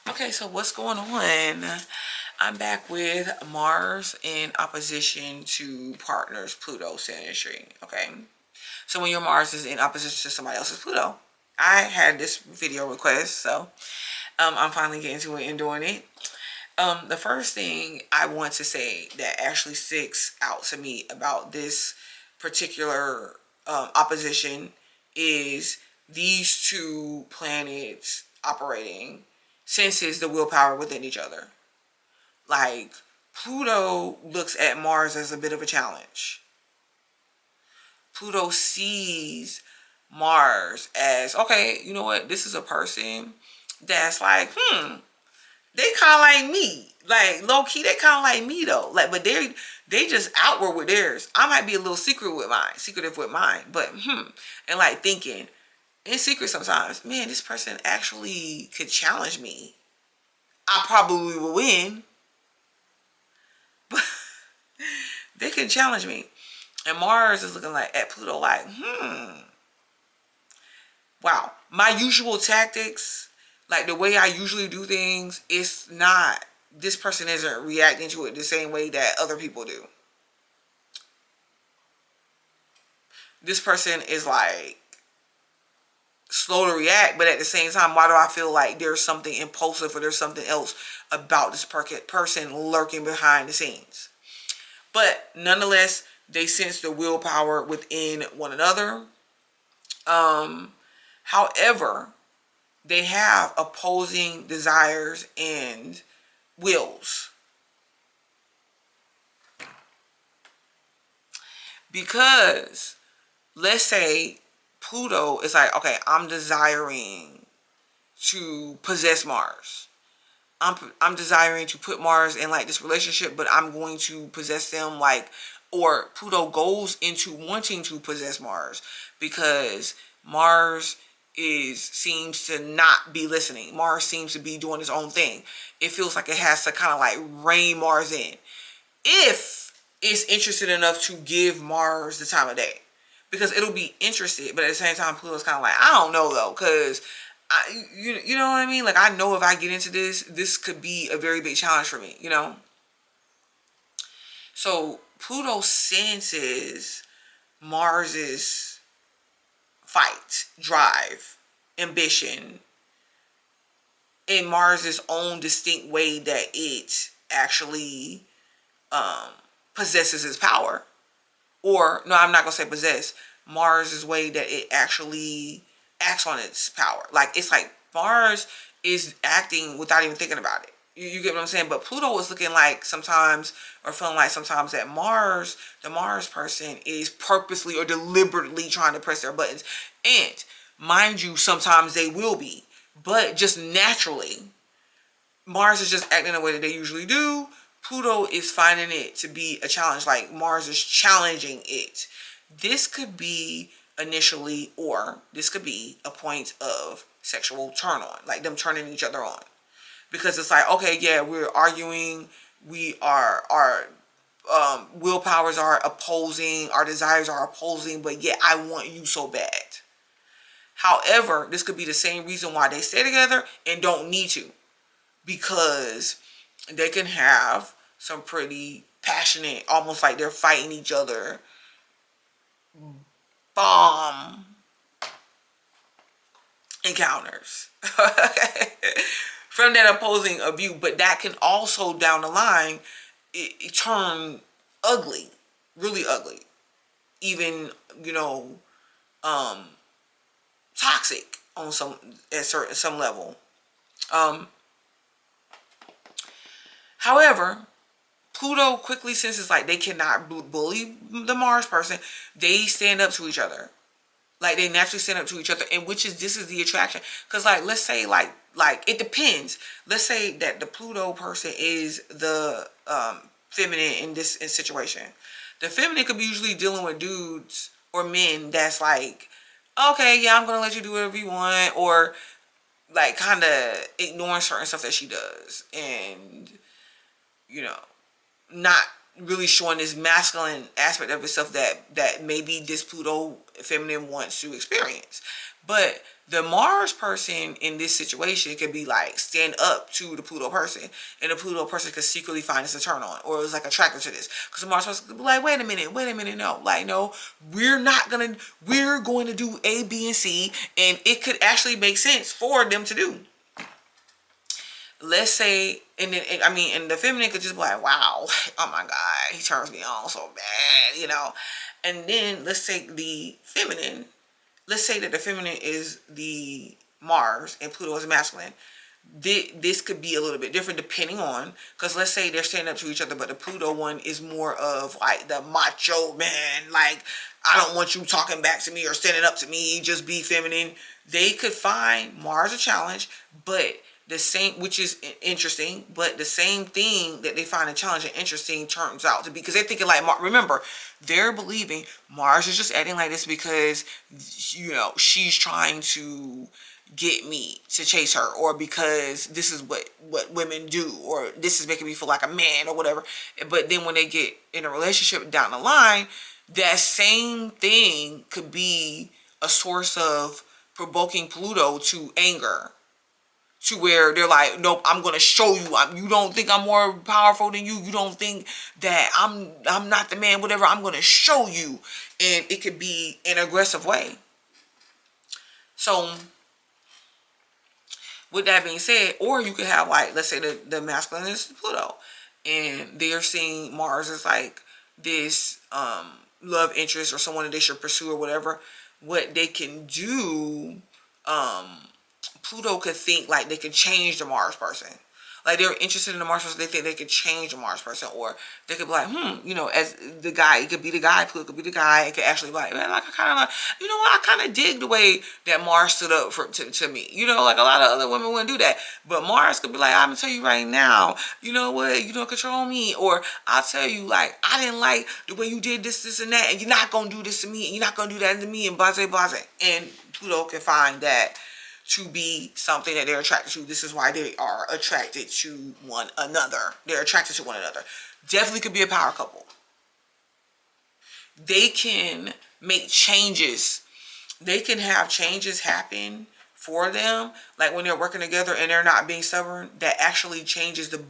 Okay, so what's going on? I'm back with Mars in opposition to partners, Pluto, Synastry. Okay, so when your Mars is in opposition to somebody else's Pluto, I had this video request, so I'm finally getting to it and doing it. The first thing I want to say that actually sticks out to me about this particular opposition is these two planets operating senses the willpower within each other. Like, Pluto looks at Mars as a bit of a challenge. Pluto sees Mars as, okay, you know what, this is a person that's like, they kind of like me. Like, low-key, they kind of like me, though. Like, but they just outward with theirs. I might be a little secretive with mine, but, and like thinking, in secret sometimes, man, this person actually could challenge me. I probably will win, but they can challenge me. And Mars is looking like at Pluto like, wow, my usual tactics, like the way I usually do things, it's not, this person isn't reacting to it the same way that other people do. This person is like slow to react, but at the same time, why do I feel like there's something impulsive or there's something else about this person lurking behind the scenes? But nonetheless, they sense the willpower within one another. However, they have opposing desires and wills. Because let's say Pluto is like, okay, I'm desiring to possess Mars. I'm desiring to put Mars in like this relationship, but I'm going to possess them, like, or Pluto goes into wanting to possess Mars because Mars seems to not be listening. Mars seems to be doing its own thing. It feels like it has to kind of like rein Mars in. If it's interested enough to give Mars the time of day. Because it'll be interested, but at the same time, Pluto's kind of like, I don't know though, because you know what I mean? Like, I know if I get into this could be a very big challenge for me, you know? So Pluto senses Mars's fight, drive, ambition, in Mars's own distinct way that it actually possesses its power. Or, no, I'm not going to say possess. Mars's way that it actually acts on its power. Like, it's like Mars is acting without even thinking about it. You get what I'm saying? But Pluto is looking like sometimes, or feeling like sometimes, that Mars, the Mars person, is purposely or deliberately trying to press their buttons. And, mind you, sometimes they will be. But just naturally, Mars is just acting the way that they usually do. Pluto is finding it to be a challenge, like Mars is challenging it. This could be initially, or this could be a point of sexual turn on, like them turning each other on. Because it's like, okay, yeah, we're arguing, our willpowers are opposing, our desires are opposing, but yet I want you so bad. However, this could be the same reason why they stay together and don't need to. Because they can have some pretty passionate, almost like they're fighting each other, bomb encounters from that opposing of view. But that can also, down the line, it turn ugly, really ugly, even, you know, toxic on some level. However, Pluto quickly senses like they cannot bully the Mars person. They stand up to each other. Like, they naturally stand up to each other, and this is the attraction. Because, like, let's say, like it depends. Let's say that the Pluto person is the feminine in this situation. The feminine could be usually dealing with dudes or men that's like, okay, yeah, I'm going to let you do whatever you want, or, like, kind of ignoring certain stuff that she does. And, you know, not really showing this masculine aspect of itself that maybe this Pluto feminine wants to experience. But the Mars person in this situation could be like stand up to the Pluto person, and the Pluto person could secretly find this a turn on, or is like attracted to this. Because the Mars person could be like, wait a minute, no, like no, we're going to do A, B, and C, and it could actually make sense for them to do. Let's say, and then and the feminine could just be like, wow, oh my God, he turns me on so bad, you know. And then let's say that the feminine is the Mars and Pluto is masculine. This could be a little bit different depending on, because let's say they're standing up to each other, but the Pluto one is more of like the macho man, like, I don't want you talking back to me or standing up to me, just be feminine. They could find Mars a challenge, but the same, which is interesting, but the same thing that they find a challenge and interesting turns out to be, because they're thinking like, remember, they're believing Mars is just acting like this because, you know, she's trying to get me to chase her, or because this is what women do, or this is making me feel like a man or whatever. But then when they get in a relationship down the line, that same thing could be a source of provoking Pluto to anger, to where they're like, nope, I'm going to show you. You don't think I'm more powerful than you. You don't think that I'm not the man, whatever. I'm going to show you. And it could be an aggressive way. So with that being said, or you could have like, let's say the masculine is Pluto, and they're seeing Mars as like this love interest or someone that they should pursue or whatever. What they can do, Pluto could think like they can change the Mars person. Like they're interested in the Mars person, they think they could change the Mars person, or they could be like, you know, as the guy, it could be the guy, Pluto could be the guy, it could actually be like, man, like I kind of like, you know what, I kind of dig the way that Mars stood up to me. You know, like a lot of other women wouldn't do that, but Mars could be like, I'm gonna tell you right now, you know what, you don't control me, or I'll tell you, like, I didn't like the way you did this, and that, and you're not gonna do this to me, and you're not gonna do that to me, and blase, blase. And Pluto can find that to be something that they're attracted to. This is why they are attracted to one another. They're attracted to one another. Definitely could be a power couple. They can make changes. They can have changes happen for them, like when they're working together and they're not being stubborn, that actually changes the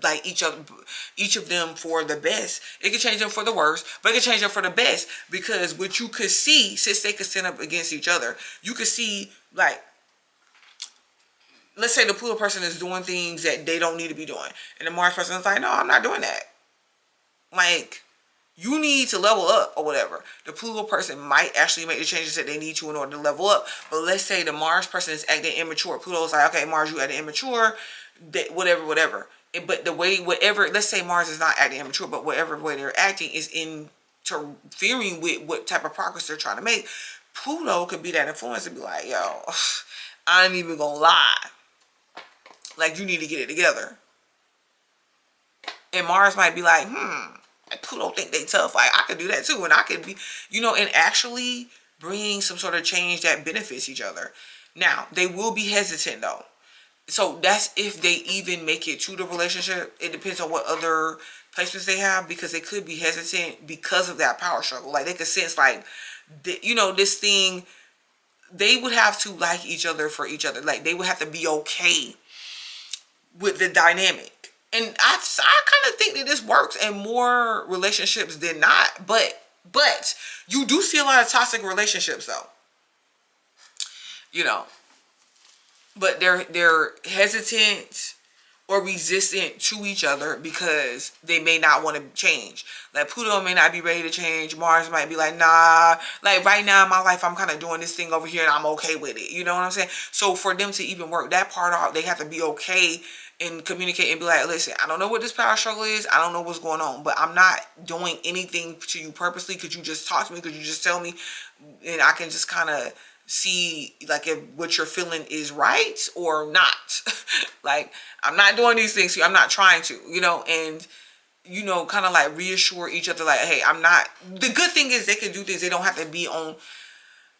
like each of them for the best. It can change them for the worst, but it can change them for the best, because what you could see, since they could stand up against each other, you could see, like, let's say the Pluto person is doing things that they don't need to be doing, and the Mars person is like, no, I'm not doing that. Like, you need to level up or whatever. The Pluto person might actually make the changes that they need to in order to level up. But let's say the Mars person is acting immature. Pluto's like, okay, Mars, you acting immature, whatever. But the way, whatever, let's say Mars is not acting immature, but whatever way they're acting is interfering with what type of progress they're trying to make. Pluto could be that influence and be like, yo, I ain't even gonna lie. Like, you need to get it together. And Mars might be like, Pluto think they tough. Like, I could do that too. And I could be, you know, and actually bring some sort of change that benefits each other. Now, they will be hesitant though. So that's if they even make it to the relationship. It depends on what other placements they have, because they could be hesitant because of that power struggle. Like, they could sense like, you know, this thing, they would have to like each other for each other. Like, they would have to be okay with the dynamic. And I kind of think that this works in more relationships than not. But you do see a lot of toxic relationships though. You know. But they're hesitant or resistant to each other because they may not want to change. Like, Pluto may not be ready to change. Mars might be like, nah. Like, right now in my life, I'm kind of doing this thing over here and I'm okay with it. You know what I'm saying? So for them to even work that part out, they have to be okay and communicate and be like, listen, I don't know what this power struggle is. I don't know what's going on, but I'm not doing anything to you purposely. Could you just talk to me? Could you just tell me? And I can just kind of see, like, if what you're feeling is right or not. Like, I'm not doing these things to you. I'm not trying to, you know, and, you know, kind of like reassure each other, like, hey, I'm not. The good thing is they can do things. They don't have to be on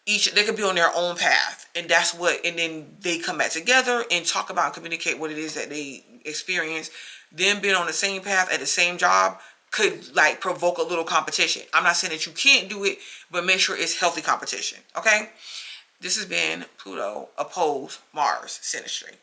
they could be on their own path, and that's what, and then they come back together and talk about and communicate what it is that they experience. Them being on the same path at the same job, could like provoke a little competition. I'm not saying that you can't do it, but make sure it's healthy competition. Okay. This has been Pluto opposed Mars synastry.